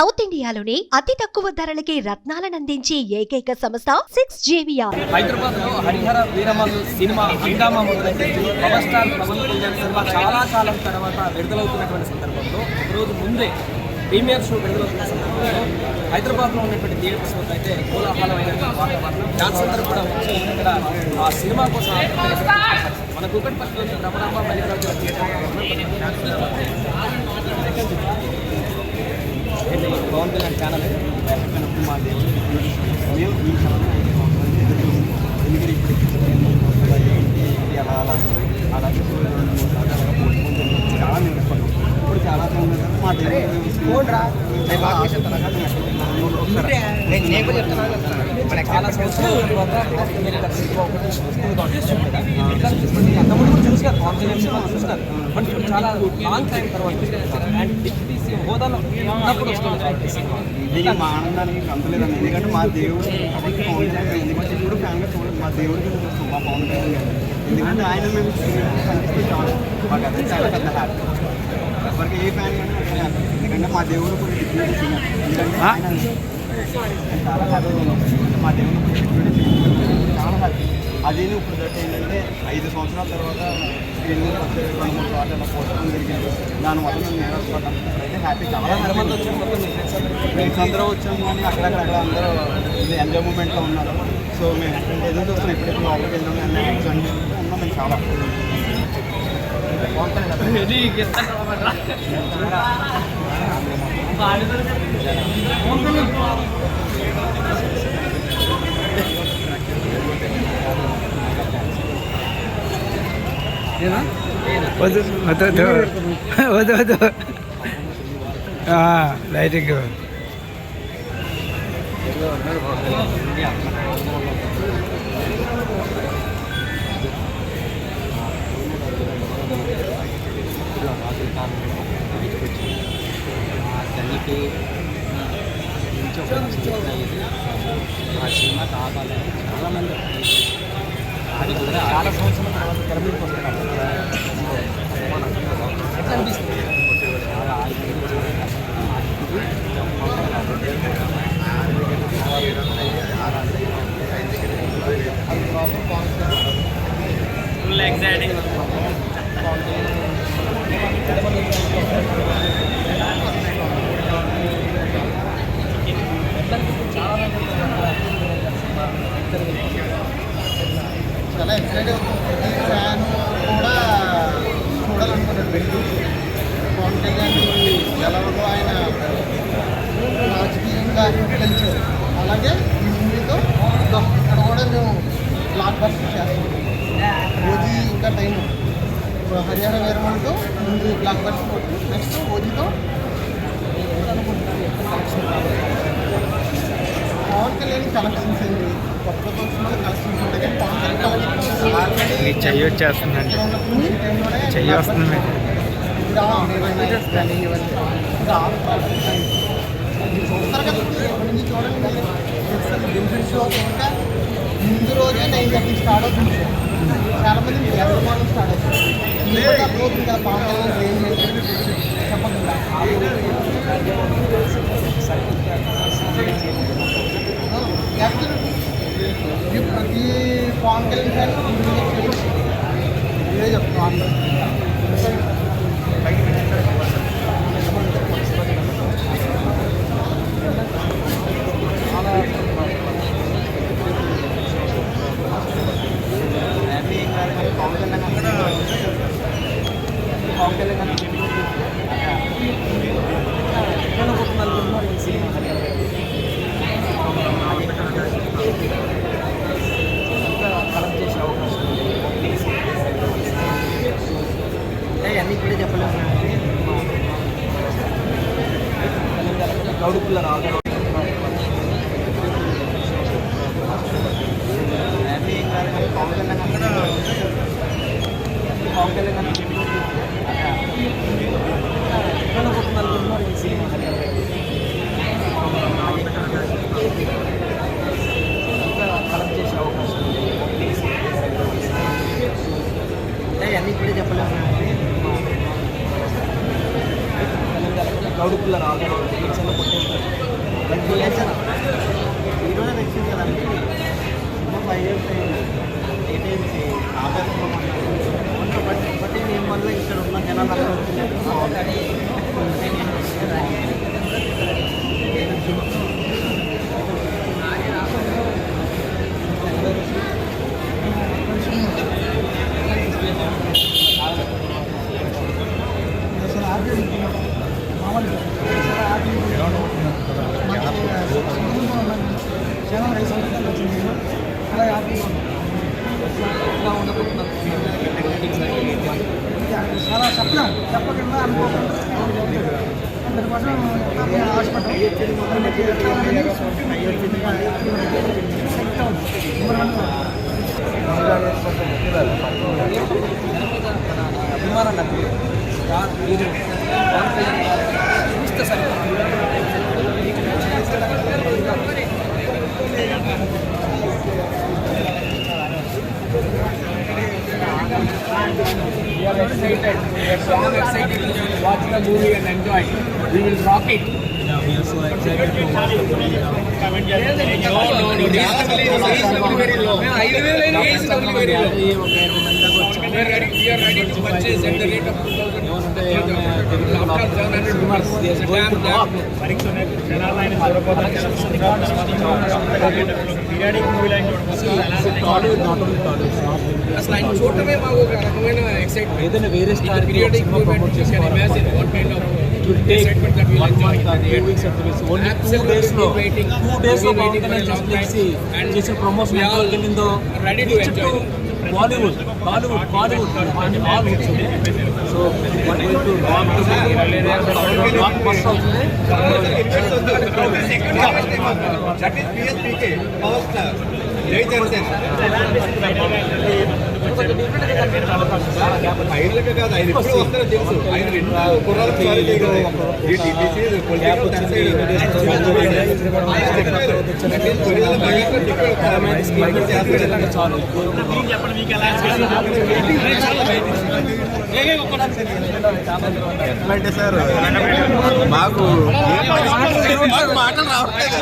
South ఇండియాలోని అతి తక్కువ ధరలకి రత్నాలనందించే ఏకైక సంస్థ 6JVR. హైదరాబాద్ లో హరిహర వీరమల్లు సినిమా హంగామా మొదలైతే power star Pawan Kalyan cinema చాలా కాలం తర్వాత విడుదలవుతున్నటువంటి సందర్భంలో ఒకరోజు ముందే ప్రీమియర్ షో విడుదలవుతున్న సందర్భంలో హైదరాబాద్లో ఉన్నటువంటి థియేటర్స్ వద్ద అయితే కోలాహలమైనటువంటి వాతావరణం డాన్స్ అందరూ కూడా వచ్చి ఇక్కడ ఆ సినిమా కోసం మన కూకట్పల్లిలోని రమణాంబ మల్లికార్జున థియేటర్ పవన్ కళ్యాణ్ ఛానల్ మా దేవుడు మేము ఈ అలాగే చాలా నేర్చుకున్నాం ఇప్పుడు చాలా మా చాలా సంవత్సరాల అంతకుముందు కూడా చూసారు చూస్తారు బట్ చాలా లాంగ్ టైం తర్వాత అండ్ డిప్యూటీ సీఎం హోదాలో ఉన్నప్పుడు వస్తుంది మా ఆనందానికి కంపలేదండి. ఎందుకంటే మా దేవుడు ఎందుకంటే ఇప్పుడు ఫ్యాన్గా చూడండి మా దేవుడికి చూస్తాం మా పవన్ కళ్యాణ్ గారు. ఎందుకంటే ఆయన మేము కనిపిస్తే చాలు మాకు అదే చాలా పెద్ద హ్యాపీ. ఎవరికి ఏ ఫ్యాన్ కానీ హ్యాపీ. ఎందుకంటే మా దేవుడు కూడా డిప్యూటీ సీఎం ఎందుకంటే ఆయన చాలా హ్యాపీగా ఉన్నాం. మా దేవుడు కూడా డిప్యూటీ సీఎం చాలా హ్యాపీ. అదే ఇప్పుడు దట్ ఏంటంటే 5 సంవత్సరాల తర్వాత స్క్రీన్ వచ్చే 2-3 చోట్ల పోస్టులు జరిగింది. దానివల్ల మేము నేర్చుకోవడం అయితే హ్యాపీ. చాలా మంది వచ్చాము, ఫ్రెండ్స్ అందరూ వచ్చాము. కానీ అక్కడక్కడ అందరూ ఎంజాయ్ మూమెంట్లో ఉన్నారు. సో మేము ఎదురు చూస్తున్నాం ఎప్పుడెప్పుడు లోపలికి వెళ్దాం అన్నీ ఉన్నాం. మేము చాలా వద్దు లైటింగ్ తల్లికి ఆ సినిమా కావాలని చాలామంది అది కూడా చాలా సంవత్సరాల తర్వాత తెరపీకి వస్తున్నారు. ఎట్లా అనిపిస్తుంది? Full exciting. చాలా ఎక్సైట్ అవుతుంది. ఫ్యాన్ కూడా చూడాలనుకున్నాడు. వెళ్ళి పవన్ కళ్యాణ్ ఎలాగో ఆయన రాజకీయంగా గెలిచారు. అలాగే ఈ మూవీతో ఇక్కడ కూడా మేము బ్లాక్ బస్టర్ చేస్తాం. ఓజీ ఇంకా టైం హరిహర వీరమల్లుతో ముందు బ్లాక్ బస్టర్ కొట్టి నెక్స్ట్ ఓజీతో పవన్ కళ్యాణ్ కలెక్షన్స్ ఏంటి కొత్త సినిమాలు కలెక్షన్స్ ఉంటాయి. కానీ పవన్ కళ్యాణ్ చెయ్యి వచ్చేస్తుందండి, చెయ్యి వస్తుంది. చూస్తారు కదా ఇప్పటి నుంచి చూడండి. బెనిఫిట్ షో కనుక ముందు రోజే 9:30 స్టార్ట్ అవుతుంది. చాలా మంది మార్నింగ్ స్టార్ట్ అవుతుంది. రోజు ఇంకా పవన్ కళ్యాణ్ ఏం చెప్పకుండా ప్రతి పవన్ కళ్యాణ్ ఫ్యాన్ ఇదే చెప్తాను. పవన్ కళ్యాణ్ కలెక్ట్ చేసే అవకాశం అన్నీ ఇప్పుడే చెప్పలేము. గౌడుపుల్ల రాదు పవన్ కళ్యాణ్ కలెక్ట్ చేసే అవకాశం అన్నీ ఇప్పుడే చెప్పలేము. గౌడుపుల్ల రాదు అభిమానం నాకు మీరు చూస్తే సరే We are excited. We are so excited to watch the movie and enjoy. We will rock it. Yeah, we are so excited to watch the movie now. అసలు ఆయన చూడటమే మాకు ఒక రకమైన ఎక్సైట్మెంట్. ఏదైనా వేరే star periodic movement imagine what kind of excitement that will enjoy. 2 weeks at least. Only 2 days లో 2 days లో చేసిన ప్రమోషన్ ఎంతో ready to enjoy. Bollywood all hits today. So what going to rock must అవుతుంది. That is PSPK, Power Star. Jai Jansen. ఐదులకే కాదు, ఆయన ఎప్పుడు వస్తారో తెలుసు. ఆయన రెండు కుర్రాలకు సారీ చేయగలరు. ఈ టీపీసీ పొలిటికల్ ఎట్లంటే సార్ మాకు మాటలు రావట్లేదు.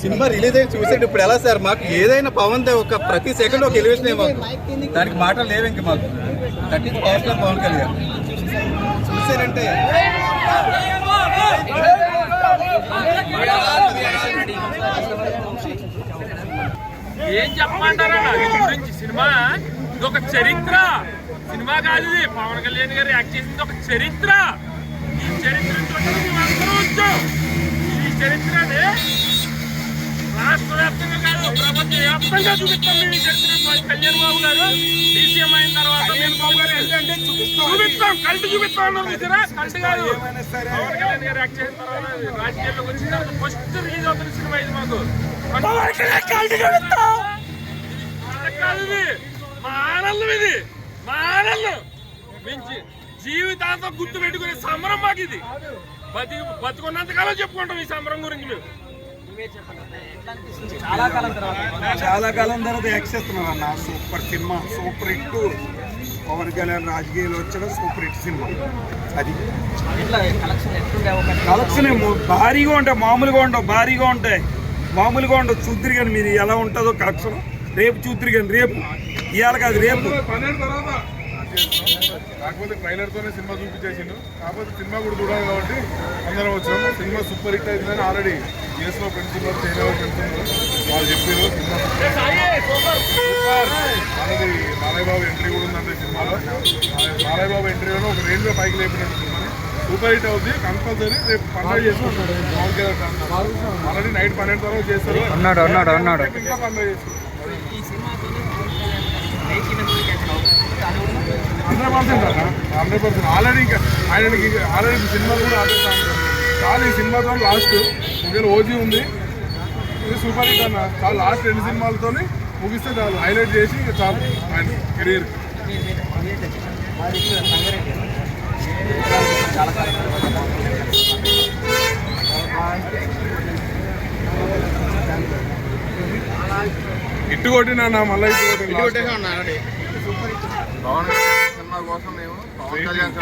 సినిమా రిలీజ్ అయ్యి చూసేది ఇప్పుడు ఎలా సార్? మాకు ఏదైనా పవన్ దే ఒక ప్రతి సెకండ్ ఒక ఎలివేషన్ ఏమో, దానికి మాటలు లేవు ఇంక మాకు. That is power star Pawan Kalyan. చూసారంటే ఏం చెప్పమంటారా దీని గురించి? సినిమా ఇది ఒక చరిత్ర. సినిమా కాదు ఇది. పవన్ కళ్యాణ్ గారు యాక్ట్ చేసింది ఒక చరిత్ర. ఈ చరిత్రను చూడడానికి మేమందరం వచ్చాం. ఈ చరిత్రని రాష్ట్ర వ్యాప్తంగా కాదు, ప్రపంచ వ్యాప్తంగా చూపిస్తాం మేము ఈ చరిత్ర. కళ్యాణ్ బాబు గారు డీసీఎం అయిన తర్వాత చూపిస్తాం, కల్ట్ చూపిస్తాం. కల్ట్ కాదు. పవన్ కళ్యాణ్ గారు యాక్ట్ చేసిన తర్వాత రాజకీయాల్లోకి వచ్చిన తర్వాత ఫస్ట్ రిలీజ్ అవుతున్న సినిమా ఇది. మాకు కాదు ఇది మా ఆనందం. ఇది మా ఆనందం. మించి జీవితాంతం గుర్తు పెట్టుకునే సంబరం మాకు ఇది. బతుకున్నంతకాలం చెప్పుకుంటాం ఈ సంబరం గురించి మేము. చాలా కాలం తర్వాత యాక్ట్ చేస్తున్నారు అన్న. Super cinema, super hit. Pawan Kalyan రాజకీయాలు వచ్చడం సూపర్ హిట్ సినిమా. అది కలెక్షన్ భారీగా ఉంటాయి, మామూలుగా ఉండవు. భారీగా ఉంటాయి, మామూలుగా ఉండవు. చూద్దరు కానీ మీరు ఎలా ఉంటుందో కలెక్షన్. రేపు చూద్దరు కానీ, రేపు ఇవాళ కాదు, రేపు. కాకపోతే ట్రైలర్తోనే సినిమా చూపించేసిండు. కాకపోతే సినిమా కూడా చూడాలి కాబట్టి అందరం వచ్చాము. సినిమా సూపర్ హిట్ అవుతుందని ఆల్రెడీ యూఎస్లో ఫ్రెండ్స్ ఉన్నారు, చైనాలో ఫ్రెండ్స్ ఉన్నారు. వాళ్ళు చెప్పారు సినిమా సూపర్. మనది బాలయ్య బాబు ఎంట్రీ కూడా ఉందంటే సినిమాలో. బాలయ్య బాబు ఎంట్రీ కూడా ఒక రేంజ్లో పైకి లేపినట్టు సినిమాని. సూపర్ హిట్ అవుతుంది కంపల్సరీ. రేపు పండుగ చేసుకుంటారు. ఆల్రెడీ నైట్ 12 తర్వాత చేస్తారు. అన్నాడు ఇంకా పండుగ చేస్తారు. 100% ఆల్రెడీ. ఇంకా ఆయనకి ఆల్రెడీ సినిమాలు కూడా ఆడుతాను. చాలా ఈ సినిమాతో లాస్ట్. ఒకవేళ ఓజీ ఉంది, ఇది సూపర్ హిట్ అన్న. చాలా లాస్ట్ 2 సినిమాలతో ముగిస్తే చాలు, హైలైట్ చేసి ఇంకా చాలు ఆయన కెరీర్. ఇట్టు కొట్టినా మళ్ళీ ఇట్టు కొట్టినా. పవన్ కళ్యాణ్ సినిమా కోసం మేము పవన్ కళ్యాణ్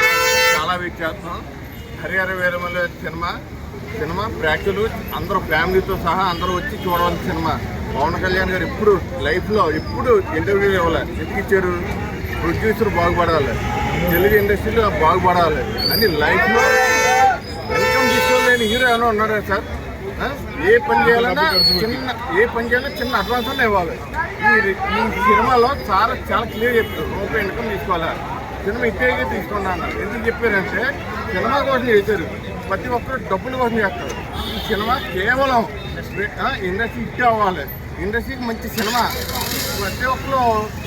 చాలా వెయిట్ చేస్తున్నాం. హరిహర వీరమల్లి సినిమా ప్రేక్షకులు అందరూ ఫ్యామిలీతో సహా అందరూ వచ్చి చూడవలసిన సినిమా. పవన్ కళ్యాణ్ గారు ఇప్పుడు లైఫ్లో ఎప్పుడు ఇంటర్వ్యూలు ఇవ్వాలి. ఎందుకు ఇచ్చారు? ప్రొడ్యూసర్ బాగుపడాలి, తెలుగు ఇండస్ట్రీలో బాగుపడాలి అని లైఫ్లో ఇన్కమ్ తీసుకోలేని హీరో ఏమైనా ఉన్నారా సార్? ఏ పని చేయాలన్నా చిన్న అడ్వాన్స్ అన్న ఇవ్వాలి. ఈ సినిమాలో చాలా క్లియర్ చెప్పారు. రూపాయి ఇన్కమ్ తీసుకోవాలా, సినిమా ఇట్టేగా తీసుకున్నాను. ఎందుకు చెప్పారంటే సినిమా కోసం చేశారు. ప్రతి ఒక్కరు డబ్బుల కోసం చేస్తారు. ఈ సినిమా కేవలం ఇండస్ట్రీ ఇట్టే అవ్వాలి, ఇండస్ట్రీకి మంచి సినిమా. ప్రతి ఒక్కరు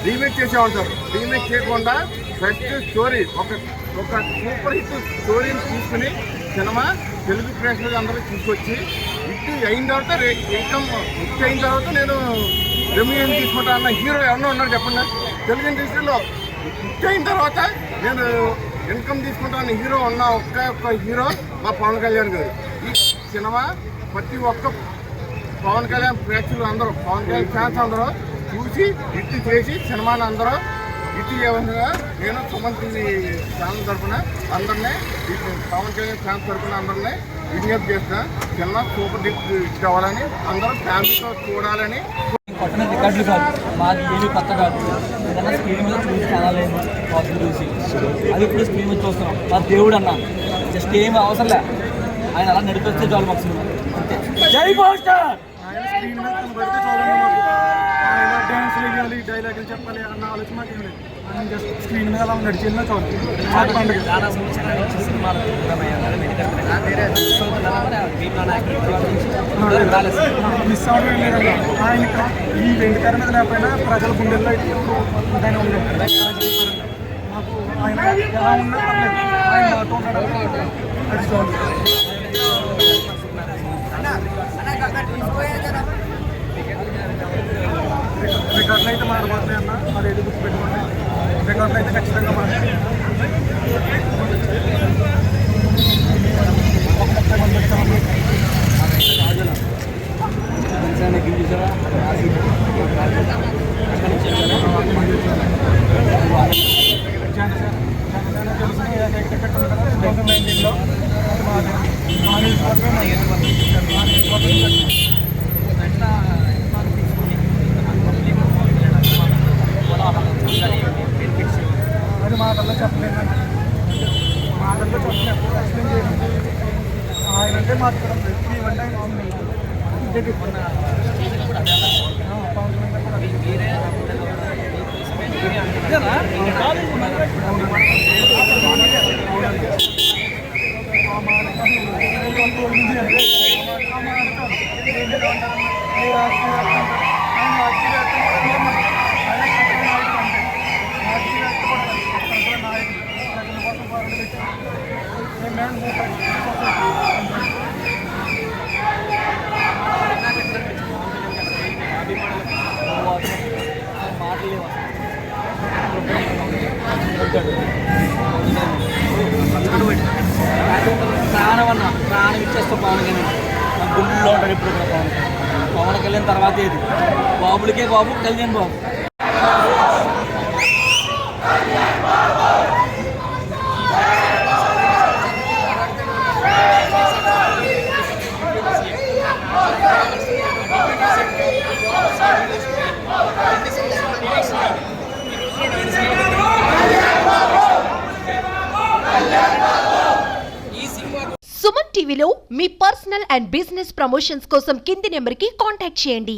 రీమేక్ చేసే ఉంటారు. రీమేక్ చేయకుండా ఫస్ట్ స్టోరీ ఒక సూపర్ హిట్ స్టోరీని తీసుకుని సినిమా తెలుగు ప్రేక్షకులు అందరూ తీసుకొచ్చి హిట్ అయిన తర్వాత ఇన్కమ్ హిట్ అయిన తర్వాత నేను రెమ్యూనరేషన్ తీసుకుంటా అన్న హీరో ఎవరన్నా ఉన్నారు చెప్పండి. తెలుగు ఇండస్ట్రీలో హిట్ అయిన తర్వాత నేను ఇన్కమ్ తీసుకుంటా అన్న హీరో ఉన్న ఒక్క హీరో మా పవన్ కళ్యాణ్ గారు. ఈ సినిమా ప్రతి ఒక్క పవన్ కళ్యాణ్ ప్రేక్షకులు అందరూ, పవన్ కళ్యాణ్ ఫ్యాన్స్ అందరూ చూసి హిట్ చేసి సినిమాని అందరూ హిట్ చేయవలసిందిగా నేను సుమన్ టీవీ ఛానల్ తరఫున అందరినీ, పవన్ కళ్యాణ్ ఫ్యాన్స్ తరఫున అందరినీ విజ్ఞప్తి చేస్తున్నా. సినిమా సూపర్ హిట్ అవ్వాలని, అందరూ ఫ్యామిలీతో చూడాలని. పట్టణ రికార్డులు కాదు, మాది ఏమి కొత్త కాదు. ఏదన్నా స్క్రీన్ మీద చూసి కనాలేము పాజిటివ్ చూసి, అది ఇప్పుడు స్క్రీన్ మీద చూస్తున్నాం. మా దేవుడు అన్న జస్ట్ ఏమి అవసరం లే, ఆయన అలా నడిపిస్తే చాలు మాకు సినిమా అంతే. జై పవర్ స్టార్. స్క్రీన్ మీద కనబడితే చాలండి మాకు. ఆయన డ్యాన్స్ వేయాలి, డైలాగులు చెప్పాలి అన్న ఆలోచన మాకు ఏం లేదు. ఆయన జస్ట్ స్క్రీన్ మీద అలా నడిచేలా చాలు. చాలా సంవత్సరాల నుంచి సినిమాలు మిస్ అవ్వడం ఏం లేదండి. ఆయన ఈ వెండి తెర మీద లేకపోయినా ప్రజల గుండెల్లో అయితే ఆయన ఉండేది. మాకు ఆయన ఎలా ఉన్నా పర్లేదు, ఆయన మాతో ఉన్నాడు, అది చాలు. రికార్డులు అయితే మారబోతున్నాయి అన్న, అదేది గుర్తుపెట్టుకోండి. రికార్డులు అయితే ఖచ్చితంగా మారుతాయి. ఒక 30 మంది వచ్చాము. అది మాటల్లో చెప్పలేదు, మాటల్లో చెప్పలేదు, ఎక్స్ప్లెయిన్ చేయడం. ఆయన అంటే మాకు ఇక్కడ ఇవ్వండి, ఆయన ప్రాణం ఇచ్చేస్తాం పవన్ కళ్యాణ్. నా గుండెల్లో ఉంటాడు ఇప్పుడు కూడా పవన్ కళ్యాణ్. పవన్ కళ్యాణ్ తర్వాత ఏది బాబులకే బాబు కళ్యాణ్ బాబు. సుమన్ టీవీలో మీ పర్సనల్ అండ్ బిజినెస్ ప్రమోషన్స్ కోసం కింది నెంబర్కి కాంటాక్ట్ చేయండి.